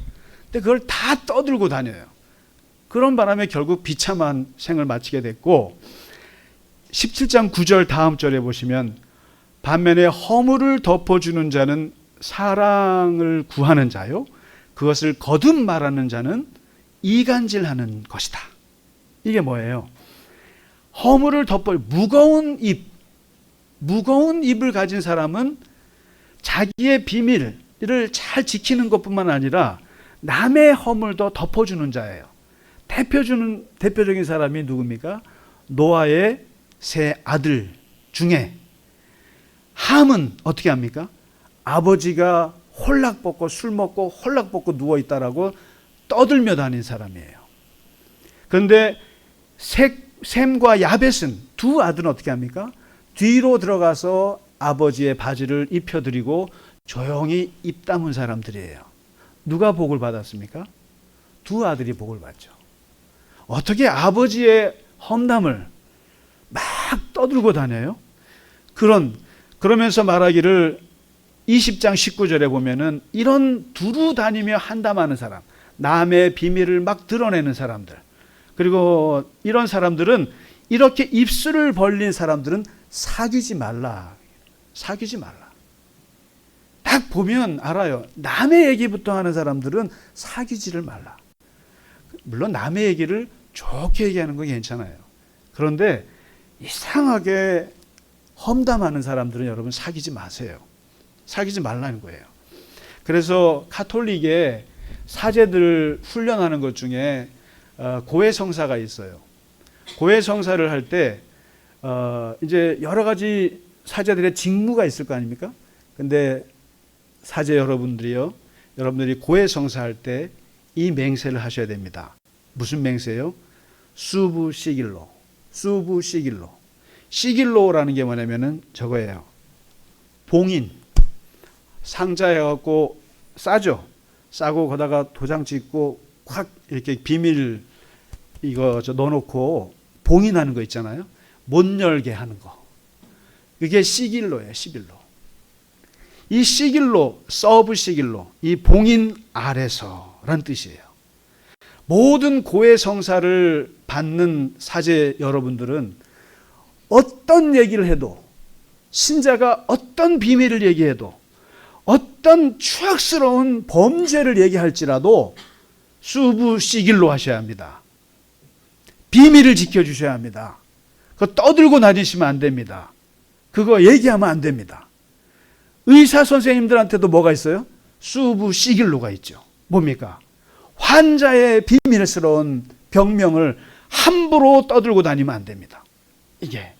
[SPEAKER 1] 근데 그걸 다 떠들고 다녀요. 그런 바람에 결국 비참한 생을 마치게 됐고, 17장 9절 다음 절에 보시면 반면에 허물을 덮어주는 자는 사랑을 구하는 자요, 그것을 거듭 말하는 자는 이간질하는 것이다. 이게 뭐예요? 허물을 덮어, 무거운 입을 가진 사람은 자기의 비밀을 잘 지키는 것뿐만 아니라 남의 허물도 덮어주는 자예요. 대표적인 사람이 누굽니까? 노아의 세 아들 중에 함은 어떻게 합니까? 아버지가 홀락벗고 술 먹고 홀락벗고 누워있다라고 떠들며 다닌 사람이에요. 그런데 셈과 야벳은 두 아들은 어떻게 합니까? 뒤로 들어가서 아버지의 바지를 입혀드리고 조용히 입 다문 사람들이에요. 누가 복을 받았습니까? 두 아들이 복을 받죠. 어떻게 아버지의 험담을 막 떠들고 다녀요? 그러면서 말하기를 20장 19절에 보면은 이런 두루 다니며 한담하는 사람, 남의 비밀을 막 드러내는 사람들, 그리고 이런 사람들은, 이렇게 입술을 벌린 사람들은 사귀지 말라. 사귀지 말라. 딱 보면 알아요. 남의 얘기부터 하는 사람들은 사귀지를 말라. 물론 남의 얘기를 좋게 얘기하는 건 괜찮아요. 그런데 이상하게 험담하는 사람들은 여러분 사귀지 마세요. 사귀지 말라는 거예요. 그래서 가톨릭에 사제들 훈련하는 것 중에 고해성사가 있어요. 고해성사를 할 때 이제 여러 가지 사제들의 직무가 있을 거 아닙니까? 근데 사제 여러분들이 고해성사할 때 이 맹세를 하셔야 됩니다. 무슨 맹세요? 수부 시길로. 시길로라는 게 뭐냐면은 저거예요. 봉인 상자에 갖고 싸죠. 싸고 거다가 도장 찍고 확 이렇게 비밀 이거 넣어놓고 봉인하는 거 있잖아요. 못 열게 하는 거. 그게 시길로예요. 시길로. 이 시길로, 서브 시길로, 이 봉인 아래서라는 뜻이에요. 모든 고해 성사를 받는 사제 여러분들은 어떤 얘기를 해도, 신자가 어떤 비밀을 얘기해도, 어떤 추악스러운 범죄를 얘기할지라도 수부 시길로 하셔야 합니다. 비밀을 지켜주셔야 합니다. 그거 떠들고 다니시면 안 됩니다. 그거 얘기하면 안 됩니다. 의사 선생님들한테도 뭐가 있어요? 수부 시길로가 있죠. 뭡니까? 환자의 비밀스러운 병명을 함부로 떠들고 다니면 안 됩니다. 이게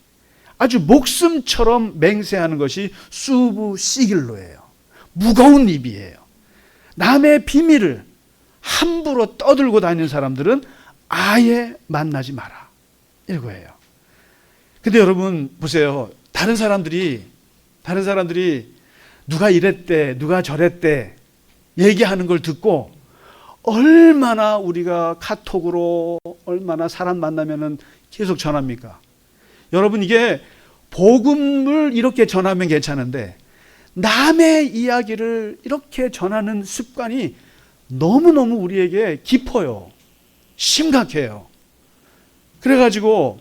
[SPEAKER 1] 아주 목숨처럼 맹세하는 것이 수부 시길로예요. 무거운 입이에요. 남의 비밀을 함부로 떠들고 다니는 사람들은 아예 만나지 마라. 이거예요. 근데 여러분 보세요. 다른 사람들이 누가 이랬대, 누가 저랬대 얘기하는 걸 듣고 얼마나 우리가 카톡으로 얼마나 사람 만나면은 계속 전합니까? 여러분 이게 복음을 이렇게 전하면 괜찮은데 남의 이야기를 이렇게 전하는 습관이 너무너무 우리에게 깊어요. 심각해요. 그래가지고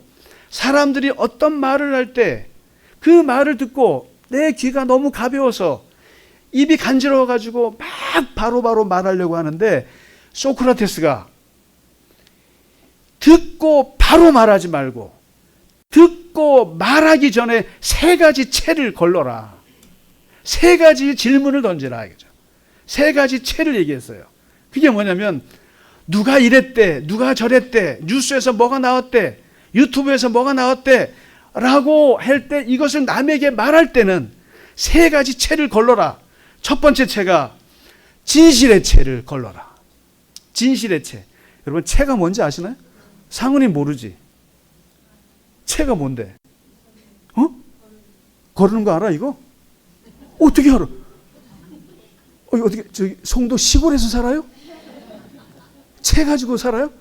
[SPEAKER 1] 사람들이 어떤 말을 할 때 그 말을 듣고 내 귀가 너무 가벼워서 입이 간지러워가지고 막 바로바로 말하려고 하는데 소크라테스가 듣고 바로 말하지 말고 듣고 말하기 전에 3가지 채를 걸러라. 3가지 질문을 던지라. 3가지 채를 얘기했어요. 그게 뭐냐면 누가 이랬대, 누가 저랬대, 뉴스에서 뭐가 나왔대, 유튜브에서 뭐가 나왔대 라고 할 때 이것을 남에게 말할 때는 3가지 채를 걸러라. 첫 번째 채가 진실의 채를 걸러라. 진실의 채. 여러분 채가 뭔지 아시나요? 상은이 모르지. 채가 뭔데? 거르는 거 알아 이거? 어떻게 알아? 어떻게 저기 송도 시골에서 살아요? 채 가지고 살아요?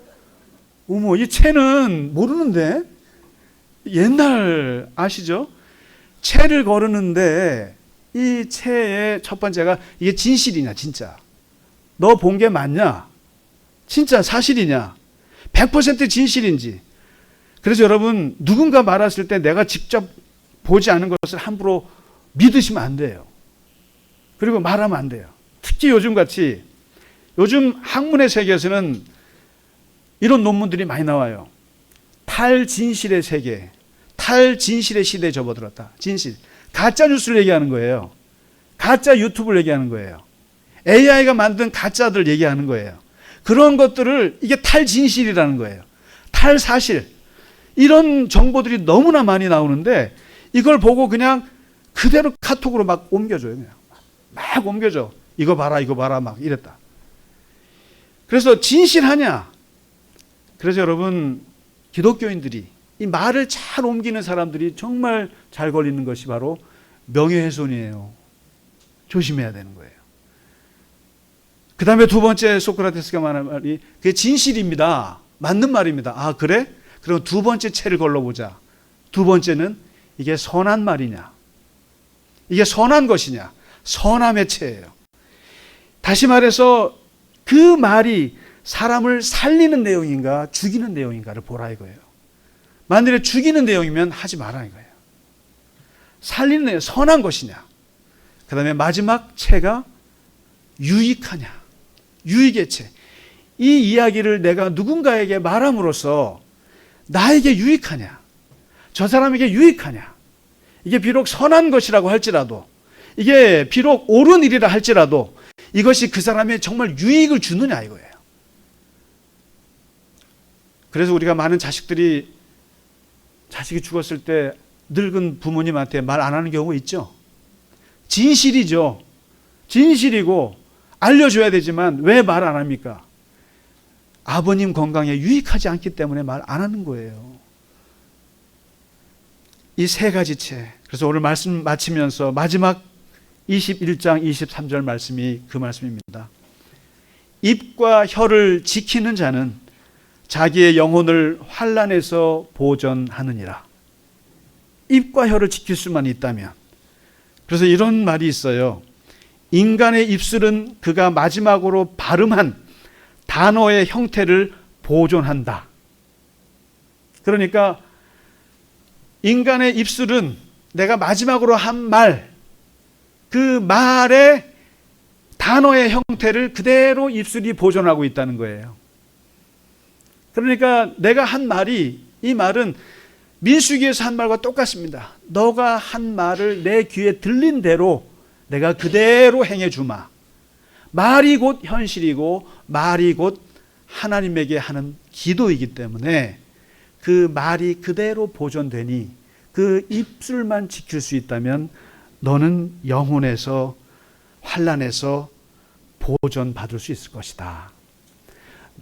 [SPEAKER 1] 어머, 이 채는 모르는데? 옛날 아시죠? 채를 거르는데 이 채의 첫 번째가 이게 진실이냐 진짜? 너 본 게 맞냐? 진짜 사실이냐? 100% 진실인지. 그래서 여러분 누군가 말했을 때 내가 직접 보지 않은 것을 함부로 믿으시면 안 돼요. 그리고 말하면 안 돼요. 특히 요즘같이 요즘 학문의 세계에서는 이런 논문들이 많이 나와요. 탈진실의 세계, 탈진실의 시대에 접어들었다. 진실. 가짜 뉴스를 얘기하는 거예요. 가짜 유튜브를 얘기하는 거예요. AI가 만든 가짜들 얘기하는 거예요. 그런 것들을 이게 탈진실이라는 거예요. 탈사실. 이런 정보들이 너무나 많이 나오는데 이걸 보고 그냥 그대로 카톡으로 막 옮겨줘요. 그냥. 막 옮겨줘. 이거 봐라 막 이랬다. 그래서 진실하냐? 그래서 여러분 기독교인들이 이 말을 잘 옮기는 사람들이 정말 잘 걸리는 것이 바로 명예훼손이에요. 조심해야 되는 거예요. 그 다음에 두 번째 소크라테스가 말한 말이 그게 진실입니다. 맞는 말입니다. 아 그래? 그럼 두 번째 채를 걸러보자. 두 번째는 이게 선한 말이냐? 이게 선한 것이냐? 선함의 채예요. 다시 말해서 그 말이 사람을 살리는 내용인가 죽이는 내용인가를 보라 이거예요. 만일에 죽이는 내용이면 하지 마라 이거예요. 살리는 내용, 선한 것이냐. 그 다음에 마지막 채가 유익하냐. 유익의 채. 이 이야기를 내가 누군가에게 말함으로써 나에게 유익하냐. 저 사람에게 유익하냐. 이게 비록 선한 것이라고 할지라도 이게 비록 옳은 일이라 할지라도 이것이 그 사람에 정말 유익을 주느냐 이거예요. 그래서 우리가 많은 자식이 죽었을 때 늙은 부모님한테 말 안 하는 경우 있죠. 진실이죠. 진실이고 알려줘야 되지만 왜 말 안 합니까? 아버님 건강에 유익하지 않기 때문에 말 안 하는 거예요. 이 3가지 채. 그래서 오늘 말씀 마치면서 마지막 21장 23절 말씀이 그 말씀입니다. 입과 혀를 지키는 자는 자기의 영혼을 환난에서 보전하느니라. 입과 혀를 지킬 수만 있다면. 그래서 이런 말이 있어요. 인간의 입술은 그가 마지막으로 발음한 단어의 형태를 보존한다. 그러니까 인간의 입술은 내가 마지막으로 한 말, 그 말의 단어의 형태를 그대로 입술이 보존하고 있다는 거예요. 그러니까 내가 한 말이, 이 말은 민수기에서 한 말과 똑같습니다. 너가 한 말을 내 귀에 들린 대로 내가 그대로 행해 주마. 말이 곧 현실이고 말이 곧 하나님에게 하는 기도이기 때문에 그 말이 그대로 보존되니 그 입술만 지킬 수 있다면 너는 영혼에서 환난에서 보존받을 수 있을 것이다.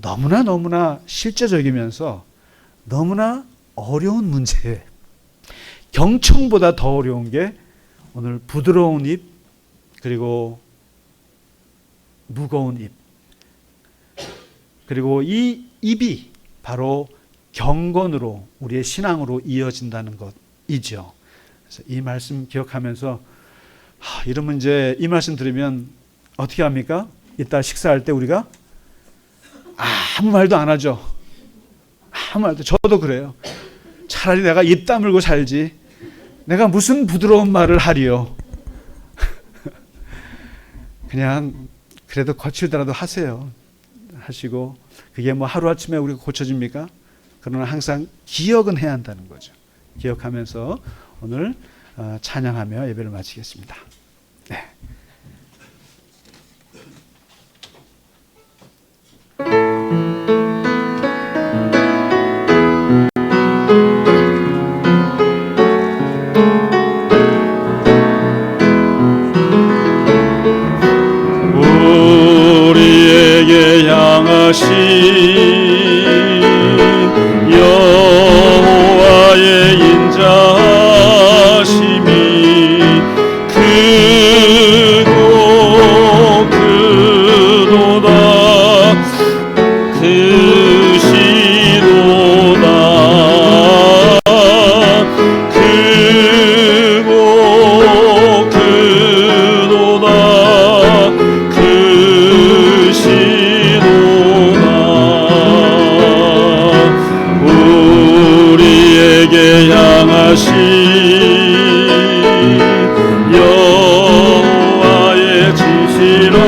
[SPEAKER 1] 너무나 실제적이면서 너무나 어려운 문제예요. 경청보다 더 어려운 게 오늘 부드러운 입 그리고 무거운 입, 그리고 이 입이 바로 경건으로 우리의 신앙으로 이어진다는 것이죠. 그래서 이 말씀 기억하면서 이러면 이제 이 말씀 들으면 어떻게 합니까? 이따 식사할 때 우리가 아무 말도 안 하죠. 아무 말도. 저도 그래요. 차라리 내가 입 다물고 살지 내가 무슨 부드러운 말을 하리요. 그냥 그래도 거칠더라도 하세요. 하시고 그게 뭐 하루아침에 우리가 고쳐집니까? 그러나 항상 기억은 해야 한다는 거죠. 기억하면서 오늘 찬양하며 예배를 마치겠습니다. 네.
[SPEAKER 2] 우리에게 향하신 여호와의 인자하심이 크고 크도다 크시도다 크고 크도다 크시도다 우리에게 향하신 여호와의 진실하심이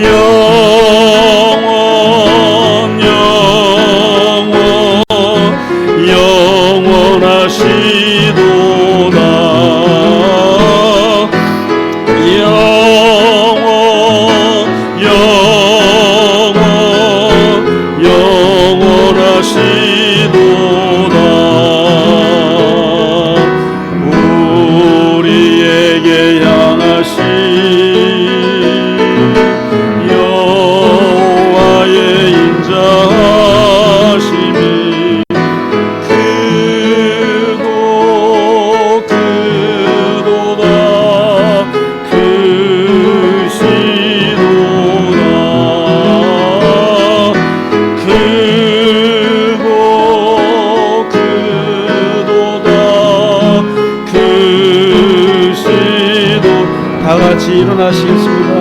[SPEAKER 2] 영원하시도다 영원하시도다 우리에게 향하신 여호와의 인자하심이 크고 크도다 크시도다 크고 크도다 크시도
[SPEAKER 1] 다 같이 일어나시겠습니다.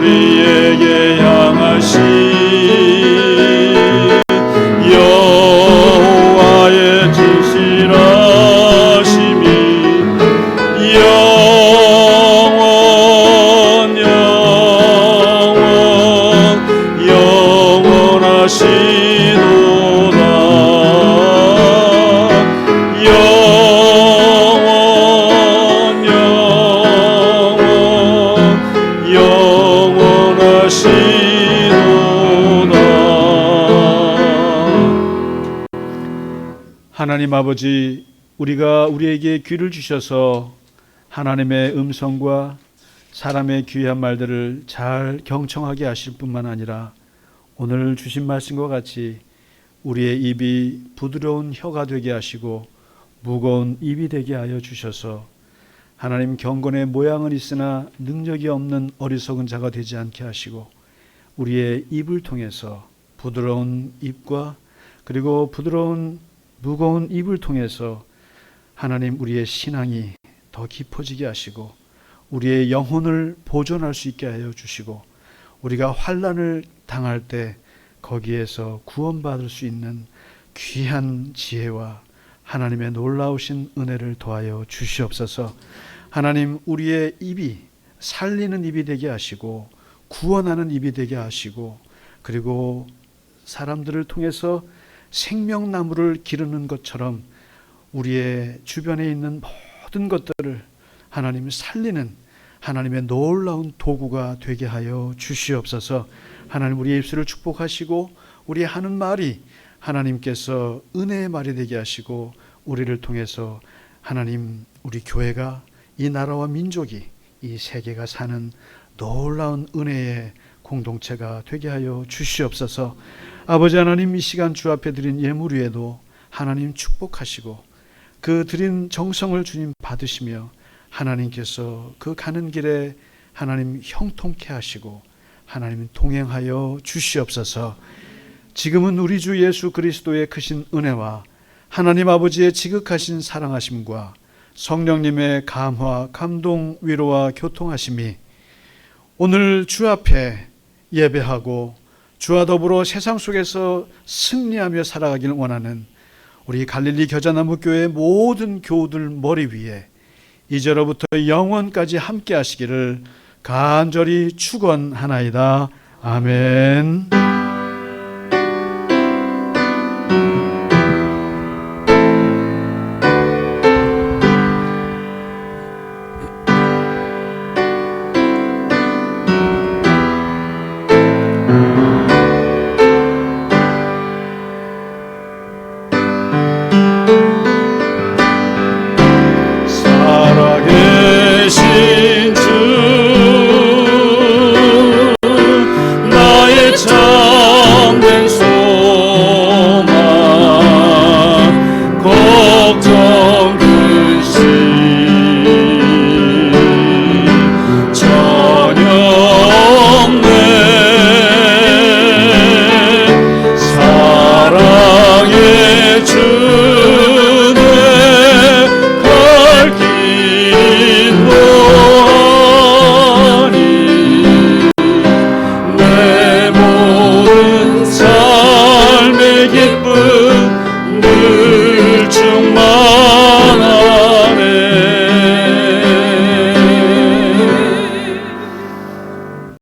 [SPEAKER 2] 우리에게 향하신 여호와의 진실하심이 영원하시도다
[SPEAKER 1] 하나님 아버지, 우리가 우리에게 귀를 주셔서 하나님의 음성과 사람의 귀한 말들을 잘 경청하게 하실 뿐만 아니라 오늘 주신 말씀과 같이 우리의 입이 부드러운 혀가 되게 하시고 무거운 입이 되게 하여 주셔서 하나님 경건의 모양은 있으나 능력이 없는 어리석은 자가 되지 않게 하시고 우리의 입을 통해서 부드러운 입과 그리고 부드러운 무거운 입을 통해서 하나님 우리의 신앙이 더 깊어지게 하시고 우리의 영혼을 보존할 수 있게 하여 주시고 우리가 환난을 당할 때 거기에서 구원받을 수 있는 귀한 지혜와 하나님의 놀라우신 은혜를 더하여 주시옵소서. 하나님 우리의 입이 살리는 입이 되게 하시고 구원하는 입이 되게 하시고 그리고 사람들을 통해서 생명나무를 기르는 것처럼 우리의 주변에 있는 모든 것들을 하나님 살리는 하나님의 놀라운 도구가 되게 하여 주시옵소서. 하나님 우리의 입술을 축복하시고 우리의 하는 말이 하나님께서 은혜의 말이 되게 하시고 우리를 통해서 하나님 우리 교회가 이 나라와 민족이 이 세계가 사는 놀라운 은혜의 공동체가 되게 하여 주시옵소서. 아버지 하나님 이 시간 주 앞에 드린 예물 위에도 하나님 축복하시고 그 드린 정성을 주님 받으시며 하나님께서 그 가는 길에 하나님 형통케 하시고 하나님 동행하여 주시옵소서. 지금은 우리 주 예수 그리스도의 크신 은혜와 하나님 아버지의 지극하신 사랑하심과 성령님의 감화, 감동, 위로와 교통하심이 오늘 주 앞에 예배하고 주와 더불어 세상 속에서 승리하며 살아가기를 원하는 우리 갈릴리 겨자나무 교회의 모든 교우들 머리 위에 이제로부터 영원까지 함께 하시기를 간절히 축원하나이다. 아멘.